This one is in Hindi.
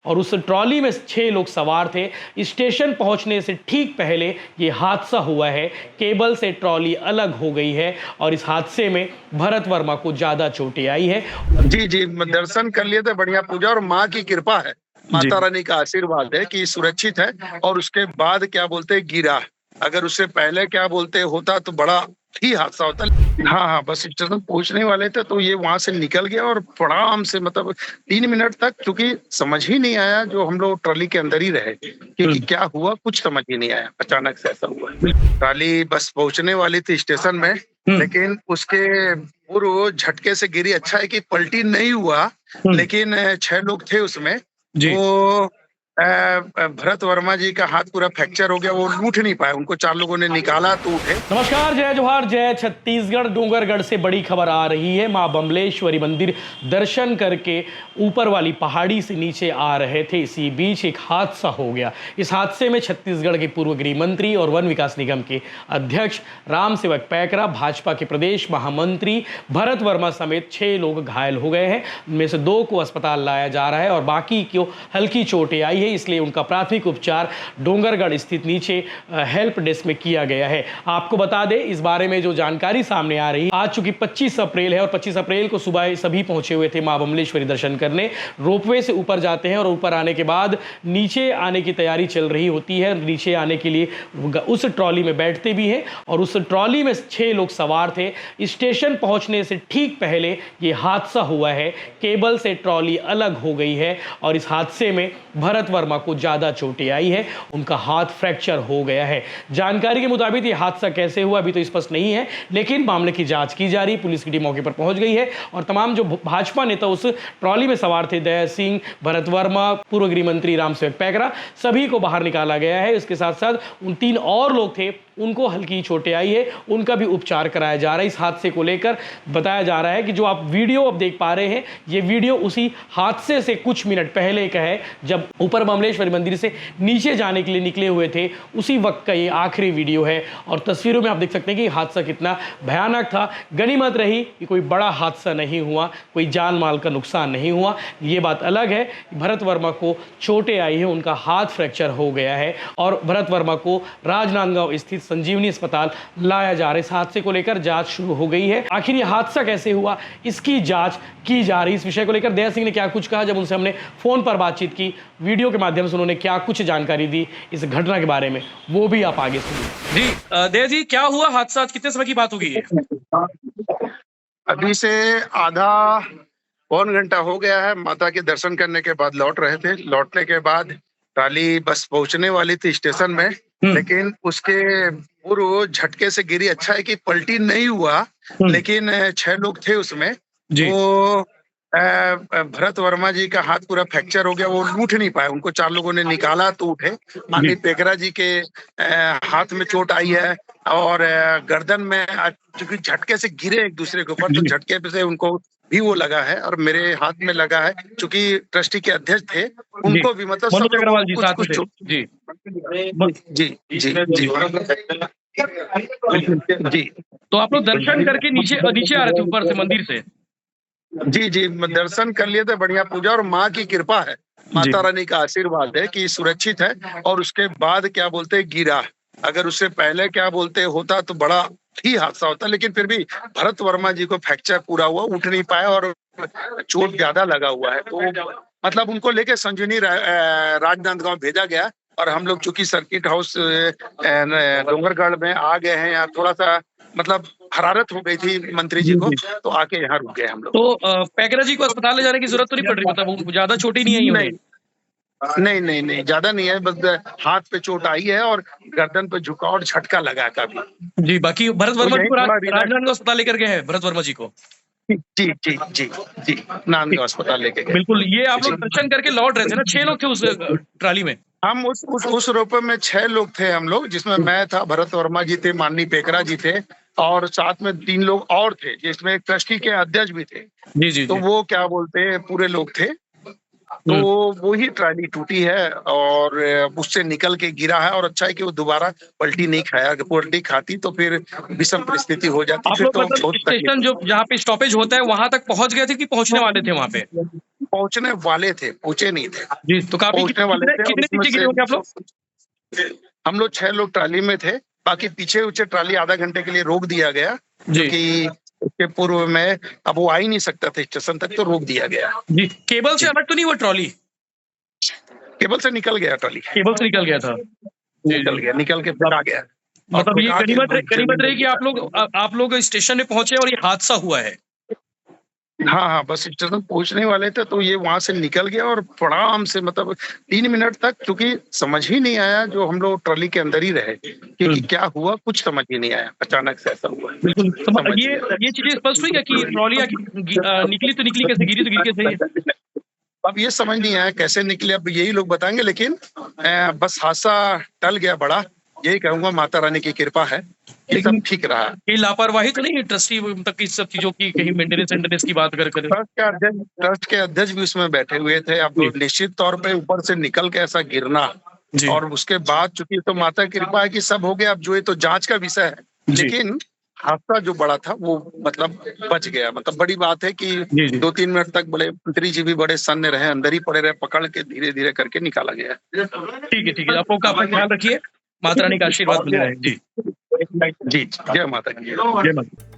और उस ट्रॉली में 6 लोग सवार थे। स्टेशन पहुंचने से ठीक पहले ये हादसा हुआ है। केबल से ट्रॉली अलग हो गई है और इस हादसे में भरत वर्मा को ज्यादा चोटें आई है। जी जी, दर्शन कर लिए थे, बढ़िया पूजा और माँ की कृपा है, माता रानी का आशीर्वाद है कि सुरक्षित है। और उसके बाद क्या बोलते हैं गिरा, अगर उससे पहले क्या बोलते होता तो बड़ा ही हादसा होता। हाँ हाँ, बस स्टेशन पहुंचने वाले थे तो ये वहां से निकल गया और आराम से मतलब 3 मिनट तक, क्योंकि समझ ही नहीं आया, जो हम लोग ट्रॉली के अंदर ही रहे क्योंकि क्या हुआ कुछ समझ ही नहीं आया, अचानक से ऐसा हुआ। ट्रॉली बस पहुंचने वाली थी स्टेशन में, लेकिन उसके पूर्व झटके से गिरी। अच्छा है कि पलटी नहीं हुआ, लेकिन 6 लोग थे उसमें। वो भरत वर्मा जी का हाथ पूरा फ्रैक्चर हो गया, वो उठ नहीं पाए, उनको 4 लोगों ने निकाला तो उठे। नमस्कार, जय जोहार, जय छत्तीसगढ़। डोंगरगढ़ से बड़ी खबर आ रही है। मां बमलेश्वरी मंदिर दर्शन करके ऊपर वाली पहाड़ी से नीचे आ रहे थे, इसी बीच एक हादसा हो गया। इस हादसे में छत्तीसगढ़ के पूर्व गृह मंत्री और वन विकास निगम के अध्यक्ष राम सेवक पैकरा, भाजपा के प्रदेश महामंत्री भरत वर्मा समेत 6 लोग घायल हो गए हैं। उनमें से 2 को अस्पताल लाया जा रहा है और बाकी को हल्की चोटें आई है, इसलिए उनका प्राथमिक उपचार डोंगरगढ़ स्थित नीचे हेल्प डेस्क में किया गया है। आपको बता दें, इस बारे में जो जानकारी सामने आ रही है, आज चूंकि 25 अप्रैल है और 25 अप्रैल को सुबह सभी पहुंचे हुए थे मां बमलेश्वरी दर्शन करने। रोपवे से ऊपर जाते हैं और ऊपर आने के बाद नीचे आने की तैयारी चल रही होती है। नीचे आने के लिए उस ट्रॉली में बैठते भी हैं और उस ट्रॉली में 6 लोग सवार थे। स्टेशन पहुंचने से ठीक पहले ये हादसा हुआ है। केबल से ट्रॉली अलग हो गई है और इस हादसे में भरत वर्मा को ज्यादा चोटें आई है, उनका हाथ फ्रैक्चर हो गया है। जानकारी के मुताबिक ये हादसा कैसे हुआ अभी तो स्पष्ट नहीं है, लेकिन मामले की जांच की जा रही। पुलिस की टीम मौके पर पहुंच गई है और तमाम जो भाजपा नेता उस ट्रॉली में सवार थे, दया सिंह, भरत वर्मा, पूर्व गृह मंत्री राम सेवक पैकरा, सभी को बाहर निकाला गया है। इसके साथ साथ उन 3 और लोग थे, उनको हल्की चोटें आई है, उनका भी उपचार कराया जा रहा है। इस हादसे को लेकर बताया जा रहा है कि जो आप वीडियो अब देख पा रहे हैं, ये वीडियो उसी हादसे से कुछ मिनट पहले का है, जब ऊपर बमलेश्वरी मंदिर से नीचे जाने के लिए निकले हुए थे, उसी वक्त का ये आखिरी वीडियो है। और तस्वीरों में आप देख सकते हैं कि हादसा कितना भयानक था। गनीमत रही कि कोई बड़ा हादसा नहीं हुआ, कोई जान माल का नुकसान नहीं हुआ। ये बात अलग है, भरत वर्मा को चोटें आई है, उनका हाथ फ्रैक्चर हो गया है और भरत वर्मा को राजनांदगांव स्थित संजीवनी अस्पताल लाया जा रहा है। इस हादसे को लेकर जांच शुरू हो गई है। आखिर ये हादसा कैसे हुआ, इसकी जांच की जा रही है। इस विषय को लेकर दया सिंह ने क्या कुछ कहा जब उनसे हमने फोन पर बातचीत की, वीडियो के माध्यम से उन्होंने क्या कुछ जानकारी दी इस घटना के बारे में, वो भी आप आगे सुनिए। जी दया जी, क्या हुआ हादसा, कितने समय की बात होगी ये? अभी से आधा पौन घंटा हो गया है। माता के दर्शन करने के बाद लौट रहे थे। लौटने के बाद ट्रॉली बस पहुंचने वाली थी स्टेशन में, लेकिन उसके पूर्व झटके से गिरी। अच्छा है कि पलटी नहीं हुआ, लेकिन 6 लोग थे उसमें। वो भरत वर्मा जी का हाथ पूरा फ्रैक्चर हो गया, वो उठ नहीं पाए, उनको 4 लोगों ने निकाला तो उठे। माननीय पेकरा जी के हाथ में चोट आई है और गर्दन में, क्योंकि झटके से गिरे एक दूसरे के ऊपर, तो झटके से उनको भी वो लगा है और मेरे हाथ में लगा है। चूंकि ट्रस्टी के अध्यक्ष थे, उनको भी मतलब सब अग्रवाल जी साथ कुछ थे। जी जी जी जी जी। तो आप लोग दर्शन करके नीचे आ रहे थे ऊपर से मंदिर से? जी जी, दर्शन कर लिए थे, बढ़िया पूजा और माँ की कृपा है, माता रानी का आशीर्वाद है कि सुरक्षित है। और उसके बाद क्या बोलते हैं गिरा, अगर उससे पहले क्या बोलते होता तो बड़ा ही हादसा होता। लेकिन फिर भी भरत वर्मा जी को फ्रैक्चर पूरा हुआ, उठ नहीं पाए और चोट ज्यादा लगा हुआ है, तो मतलब उनको लेके संजीवनी राजनांदगांव भेजा गया। और हम लोग चूंकि सर्किट हाउस डोंगरगढ़ में आ गए हैं, यहाँ थोड़ा सा मतलब हरारत हो गई थी मंत्री जी को, तो आके यहाँ रुक गए हम लोग। तो पैकरा जी को अस्पताल ले जाने की जरूरत तो नहीं पड़ रही, मतलब ज्यादा चोटें नहीं आई उन्हें? नहीं नहीं नहीं, ज्यादा नहीं है, बस हाथ पे चोट आई है और गर्दन पे झुकाव और झटका लगा काफी। जी, बाकी भरत वर्मा जी को थोड़ा राजनांदगांव अस्पताल लेकर गए हैं भरत वर्मा जी को? जी जी जी जी, नांदगांव अस्पताल लेके गए। बिल्कुल। ये आप लोग दर्शन करके लौट रहे थे ना, 6 लोग थे उस ट्रॉली में? हम उस रोपवे में 6 लोग थे हम लोग, जिसमें मैं था, भरत वर्मा जी थे, माननीय पेकरा जी थे और साथ में 3 लोग और थे, जिसमें एक ट्रस्टी के अध्यक्ष भी थे। जी जी तो जी। वो क्या बोलते हैं पूरे लोग थे। तो वो ही ट्रॉली टूटी है और उससे निकल के गिरा है। और अच्छा है कि वो दोबारा पलटी नहीं खाया, अगर पलटी खाती तो फिर विषम परिस्थिति हो जाती। आप फिर लोग तो मतलब बहुत स्टेशन जो जहाँ पे स्टॉपेज होता है वहां तक पहुंच गए थे कि पहुंचने वाले थे वहां पे? पहुंचने वाले थे, पहुंचे नहीं थे, जी, तो काफी पहुंचने वाले थे। और कितने उसमें नीचे गिरे होंगे आप लोग? हम लोग 6 लोग ट्राली में थे, बाकी पीछे उचे ट्राली आधा घंटे के लिए रोक दिया गया, जी क्योंकि उसके पूर्व में अब वो आ ही नहीं सकता था स्टेशन तक, तो रोक दिया गया। जी, केबल से अलग तो नहीं हुआ ट्रॉली? केबल से निकल गया ट्राली, केबल से निकल गया था। जी, निकल जी। गया, निकल के फिर आ गया। और मतलब ये ठुका के गनीमत रही कि आप लोग स्टेशन में पहुंचे और ये हादसा हुआ है। हाँ हाँ, बस स्टेशन पहुंचने वाले थे तो ये वहां से निकल गया, और आराम से मतलब 3 मिनट तक, क्योंकि समझ ही नहीं आया, जो हम लोग ट्रॉली के अंदर ही रहे, क्योंकि क्या हुआ कुछ समझ ही नहीं आया, अचानक से ऐसा हुआ। बिल्कुल, समझ ये चीजें स्पष्ट हुई क्या कि ट्रॉली निकली तो निकली कैसे, गिरी तो गिरी कैसे? अब ये समझ नहीं आया कैसे निकले, अब यही लोग बताएंगे, लेकिन बस हादसा टल गया बड़ा, यही कहूंगा, माता रानी की कृपा है, ये सब ठीक रहा। ये लापरवाही तो नहीं है ट्रस्टी तक की सब चीजों की, कहीं मेंटेनेंस की बात कर ट्रस्ट के अध्यक्ष भी उसमें बैठे हुए थे। अब निश्चित तौर पे ऊपर से निकल के ऐसा गिरना, और उसके बाद चूंकि तो माता की कृपा है कि सब हो गया, अब जो है तो जांच का विषय है, लेकिन हादसा जो बड़ा था वो मतलब बच गया। मतलब बड़ी बात है कि 2-3 मिनट तक बड़े मंत्री जी भी बड़े सन्न रहे, अंदर ही पड़े रहे, पकड़ के धीरे धीरे करके निकाला गया। ठीक है, आपको काफी ख्याल रखिए, माता रानी का आशीर्वाद बने रहे। जी जी, जय माता की। जय माता।